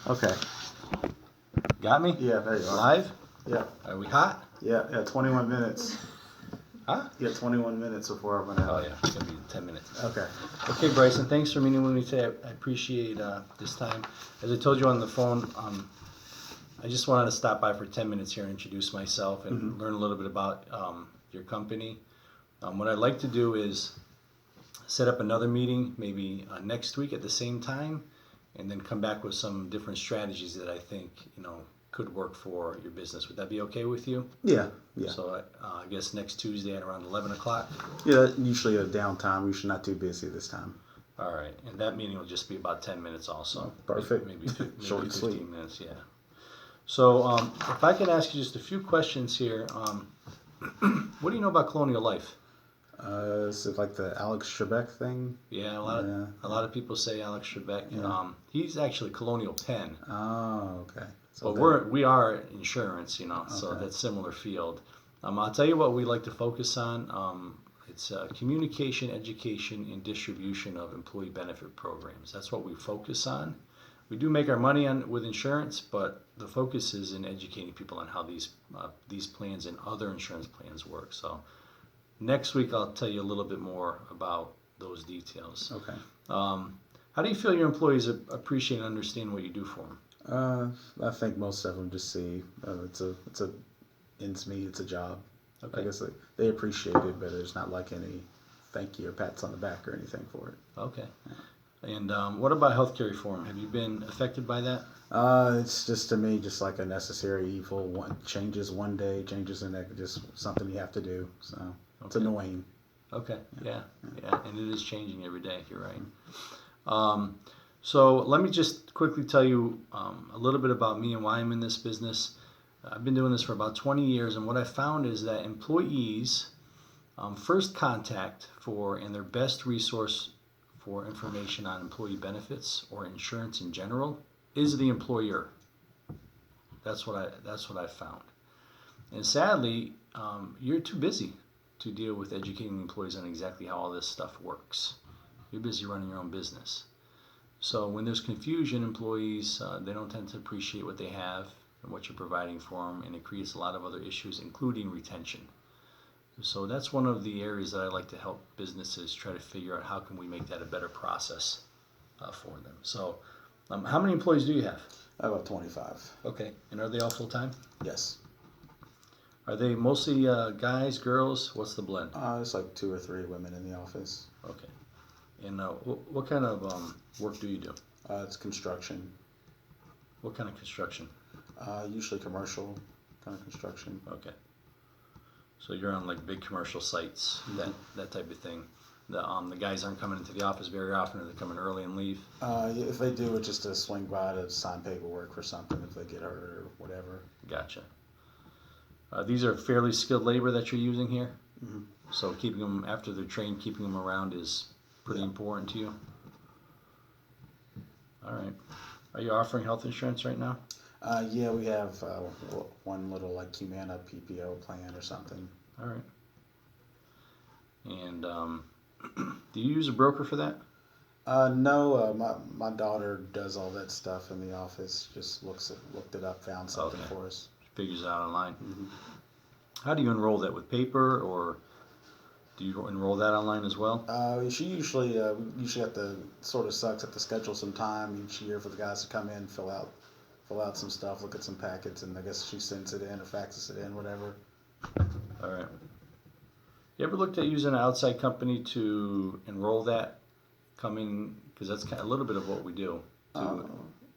Okay. Got me? Yeah, there you are. Live? Yeah. Are we hot? Yeah, 21 minutes. Huh? Yeah, 21 minutes before I went out. Oh, yeah. It's going to be 10 minutes. Okay. Okay, Bryson, thanks for meeting with me today. I appreciate this time. As I told you on the phone, I just wanted to stop by for 10 minutes here and introduce myself and learn a little bit about your company. What I'd like to do is set up another meeting maybe next week at the same time, and then come back with some different strategies that I think could work for your business. Would that be okay with you? Yeah, yeah. So I guess next Tuesday at around 11 o'clock. Yeah, usually a downtime. We should not too busy this time. All right, and that meeting will just be about 10 minutes also. Perfect. Maybe Short and 15 sweet. minutes, yeah. So if I could ask you just a few questions here. What do you know about Colonial Life? Is it like the Alex Trebek thing? Yeah, a lot of people say Alex Trebek. Yeah. He's actually Colonial Penn. Oh, okay. So But we are insurance, so Okay. that's similar field. I'll tell you what we like to focus on. It's communication, education, and distribution of employee benefit programs. That's what we focus on. We do make our money with insurance, but the focus is in educating people on how these plans and other insurance plans work. So next week I'll tell you a little bit more about those details. Okay. How do you feel your employees appreciate and understand what you do for them? I think most of them just see it's a ends meet. It's a job. Okay. I guess they appreciate it, but there's not like any thank you or pats on the back or anything for it. Okay. And what about healthcare reform? Have you been affected by that? It's just to me just like a necessary evil. Changes one day, changes the next. Just something you have to do. So it's Okay. annoying. Okay. Yeah. And it is changing every day. You're right. So let me just quickly tell you a little bit about me and why I'm in this business. I've been doing this for about 20 years, and what I found is that employees' first contact and their best resource for information on employee benefits or insurance in general is the employer. That's what I found. And sadly, you're too busy to deal with educating employees on exactly how all this stuff works. You're busy running your own business. So when there's confusion, employees, they don't tend to appreciate what they have and what you're providing for them, and it creates a lot of other issues, including retention. So that's one of the areas that I like to help businesses try to figure out how can we make that a better process for them. So how many employees do you have? About 25. Okay. And are they all full-time? Yes. Are they mostly guys, girls? What's the blend? It's like 2 or 3 women in the office. Okay. And what kind of work do you do? It's construction. What kind of construction? Usually commercial kind of construction. Okay. So you're on like big commercial sites, that type of thing. The guys aren't coming into the office very often, or they come in early and leave. If they do, it's just to swing by to sign paperwork for something if they get hurt or whatever. Gotcha. These are fairly skilled labor that you're using here. Mm-hmm. So keeping them after they're trained, keeping them around is pretty important to you. All right. Are you offering health insurance right now? Yeah, we have one little like Humana PPO plan or something. All right. And do you use a broker for that? No, my daughter does all that stuff in the office. Just looked it up, found something for us. Figures it out online. Mm-hmm. How do you enroll that, with paper, or do you enroll that online as well? She usually have to sort of sucks at to schedule some time each year for the guys to come in, fill out some stuff, look at some packets, and I guess she sends it in or faxes it in, whatever. All right. You ever looked at using an outside company to enroll that? Because that's kind of a little bit of what we do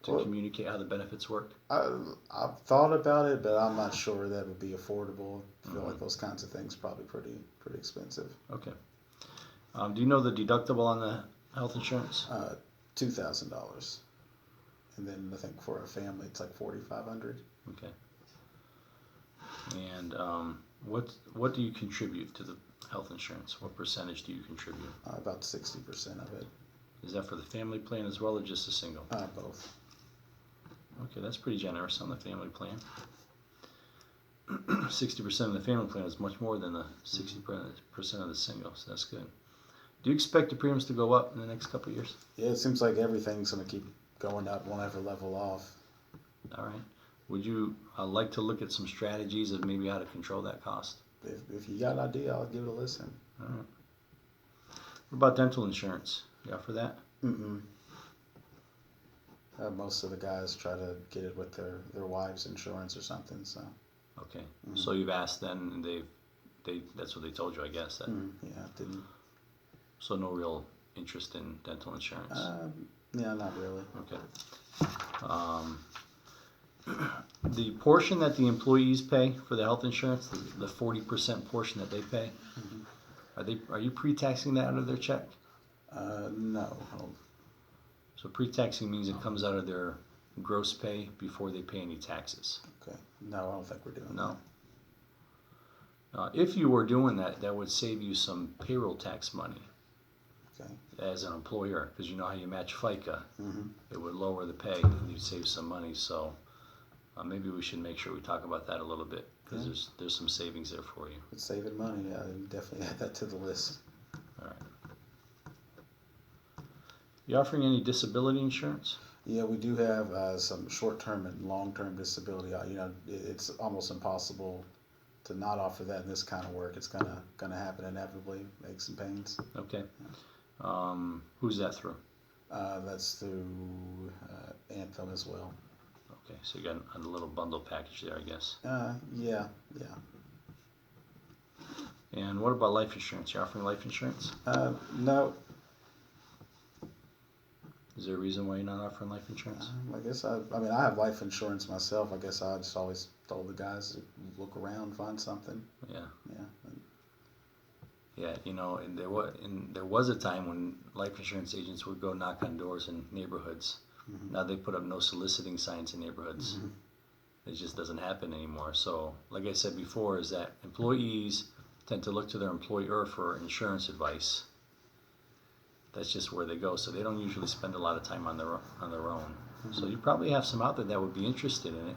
to communicate how the benefits work. I've thought about it, but I'm not sure that would be affordable. I feel like those kinds of things probably pretty expensive. Okay. Do you know the deductible on the health insurance? $2,000, and then I think for a family it's like $4,500. Okay. And what do you contribute to the health insurance? What percentage do you contribute? About 60% of it. Is that for the family plan as well, or just a single? Both. Okay, that's pretty generous on the family plan. 60% of the family plan is much more than the 60% of the single, so that's good. Do you expect the premiums to go up in the next couple of years? Yeah, it seems like everything's going to keep going up, won't ever level off. All right. Would you like to look at some strategies of maybe how to control that cost? If you got an idea, I'll give it a listen. All right. What about dental insurance? You offer that? Mm-mm. Most of the guys try to get it with their wives' insurance or something. So Okay. So you've asked them, and they that's what they told you, I guess. That, yeah, didn't. So no real interest in dental insurance. Yeah, not really. Okay. The portion that the employees pay for the health insurance, the 40% portion that they pay, are you pre-taxing that out of their check? No. So pre-taxing means it comes out of their gross pay before they pay any taxes. Okay. No, I don't think we're doing No. If you were doing that, that would save you some payroll tax money that. Okay. as an employer, because you know how you match FICA. Mm-hmm. It would lower the pay and you'd save some money. So maybe we should make sure we talk about that a little bit, because Yeah. there's some savings there for you. It's saving money. I definitely add that to the list. All right. You offering any disability insurance? Yeah, we do have some short-term and long-term disability. It's almost impossible to not offer that in this kind of work. It's gonna happen inevitably. Aches and pains. Okay. Who's that through? That's through Anthem as well. Okay, so you got a little bundle package there, I guess. Yeah. And what about life insurance? You offering life insurance? No. Is there a reason why you're not offering life insurance? I guess I have life insurance myself. I guess I just always told the guys to look around, find something. Yeah. Yeah. Yeah, and there was a time when life insurance agents would go knock on doors in neighborhoods. Mm-hmm. Now they put up no soliciting signs in neighborhoods. Mm-hmm. It just doesn't happen anymore. So, like I said before, is that employees tend to look to their employer for insurance advice. That's just where they go. So they don't usually spend a lot of time on their own. Mm-hmm. So you probably have some out there that would be interested in it.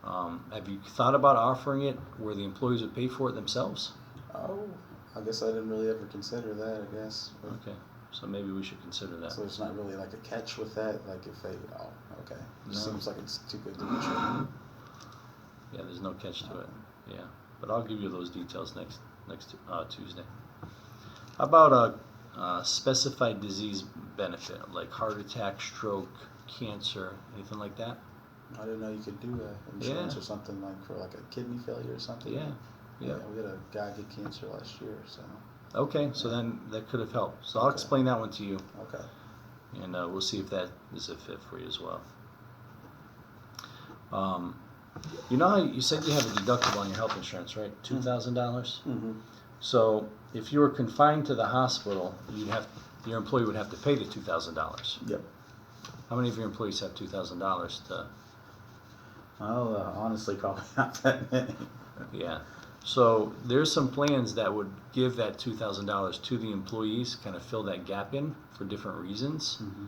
Have you thought about offering it where the employees would pay for it themselves? Oh, I guess I didn't really ever consider that. I guess. But, Okay, so maybe we should consider that. so there's not really like a catch with that. Like if they, okay, it No. seems like it's too good to be true. Yeah, there's no catch to it. Yeah, but I'll give you those details next Tuesday. How about a specified disease benefit, like heart attack, stroke, cancer, anything like that? I didn't know you could do insurance Yeah. or something like for like a kidney failure or something. Yeah. Yeah, we had a guy get cancer last year. So Okay, so then that could have helped. So I'll Okay. explain that one to you, okay. and we'll see if that is a fit for you as well. You know how you said you have a deductible on your health insurance, right? $2,000. Mm-hmm. So if you were confined to the hospital, your employee would have to pay the $2,000. Yep. How many of your employees have $2,000 to? Well, honestly, probably not that many. Yeah. So there's some plans that would give that $2,000 to the employees, kind of fill that gap in for different reasons. Mm-hmm.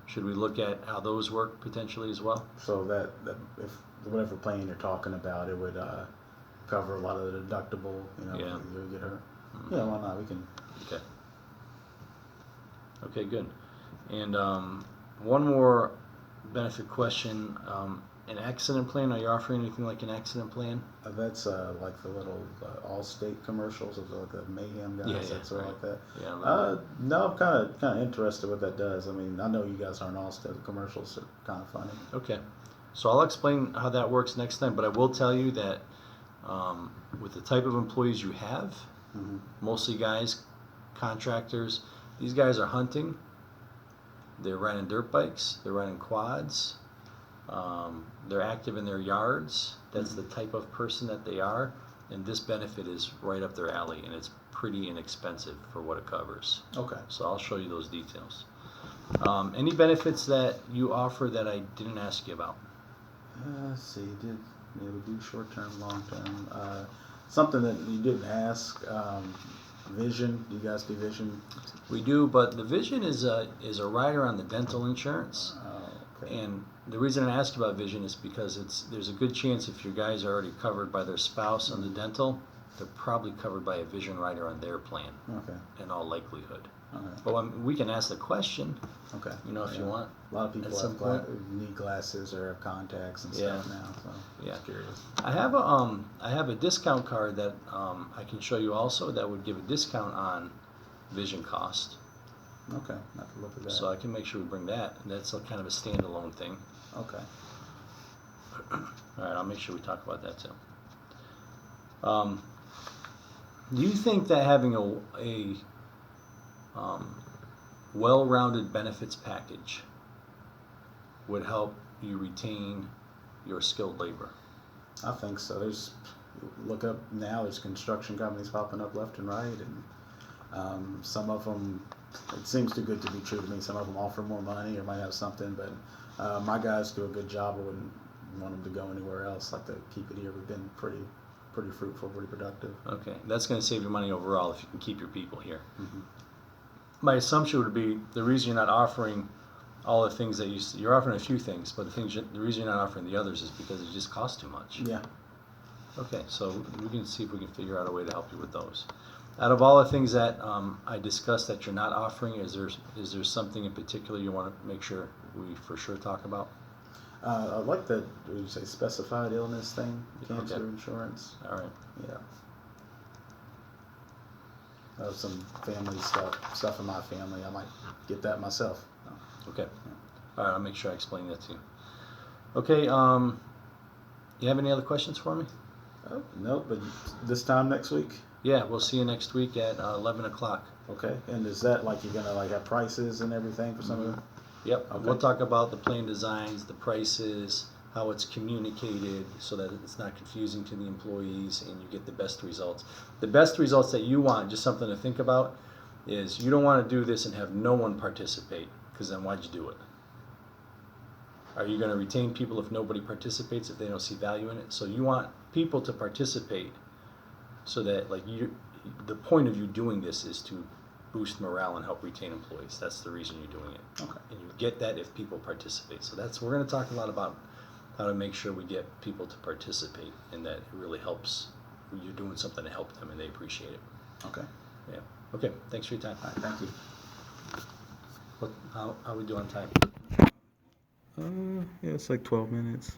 Should we look at how those work potentially as well? So that if whatever plan you're talking about, it would cover a lot of the deductible. Yeah. If you get hurt. Yeah, why not? We can. Okay. Okay, good. And one more benefit question. An accident plan, are you offering anything like an accident plan? That's like the little Allstate commercials of the Mayhem guys. Yeah, That's sort of like that. Yeah. No, I'm kind of interested what that does. I mean, I know you guys aren't Allstate. The commercials are kind of funny. Okay. So I'll explain how that works next time, but I will tell you that with the type of employees you have, Mm-hmm. mostly guys, contractors, these guys are hunting, they're riding dirt bikes, they're riding quads, they're active in their yards. That's the type of person that they are, and this benefit is right up their alley, and it's pretty inexpensive for what it covers. Okay. So I'll show you those details. Any benefits that you offer that I didn't ask you about? Let's see. We do short term, long term. Something that you didn't ask. Vision. Do you guys do vision? We do, but the vision is a rider on the dental insurance. Okay. And the reason I ask about vision is because there's a good chance if your guys are already covered by their spouse on the dental, they're probably covered by a vision rider on their plan, Okay. in all likelihood. Okay. But we can ask the question, Okay. if you want. A lot of people At some need glasses or have contacts and Yeah. stuff now, so Yeah. just curious. I have a discount card that I can show you also that would give a discount on vision cost. Okay, I have to look at that. So I can make sure we bring that. And that's a kind of a standalone thing. Okay. All right, I'll make sure we talk about that too. Do you think that having a well-rounded benefits package would help you retain your skilled labor? I think so. Look up now, there's construction companies popping up left and right, and some of them, it seems too good to be true to me. Some of them offer more money or might have something, but my guys do a good job. I wouldn't want them to go anywhere else. Like to keep it here. We've been pretty fruitful, pretty productive. Okay, that's going to save you money overall if you can keep your people here. Mm-hmm. My assumption would be the reason you're not offering all the things that you're offering a few things, but the reason you're not offering the others is because it just costs too much. Yeah. Okay, so we can see if we can figure out a way to help you with those. Out of all the things that I discussed that you're not offering, is there something in particular you want to make sure we for sure talk about? I like the, what did you say, specified illness thing, cancer Okay. insurance. All right. Yeah. Some family stuff in my family. I might get that myself. Okay. All right, I'll make sure I explain that to you. Okay, you have any other questions for me? Oh, no, but this time next week? Yeah, we'll see you next week at 11 o'clock. Okay, and is that like you're gonna like have prices and everything for some of them? Yep, Okay. we'll talk about the plan designs, the prices, how it's communicated so that it's not confusing to the employees and you get the best results. The best results that you want, just something to think about, is you don't want to do this and have no one participate, because then why'd you do it? Are you going to retain people if nobody participates, if they don't see value in it? So you want people to participate so that the point of you doing this is to boost morale and help retain employees. That's the reason you're doing it. Okay. And you get that if people participate. So we're going to talk a lot about how to make sure we get people to participate and that it really helps. You're doing something to help them and they appreciate it. Okay. Yeah. Okay. Thanks for your time. All right. Thank you. How we do on time? Yeah, it's like 12 minutes.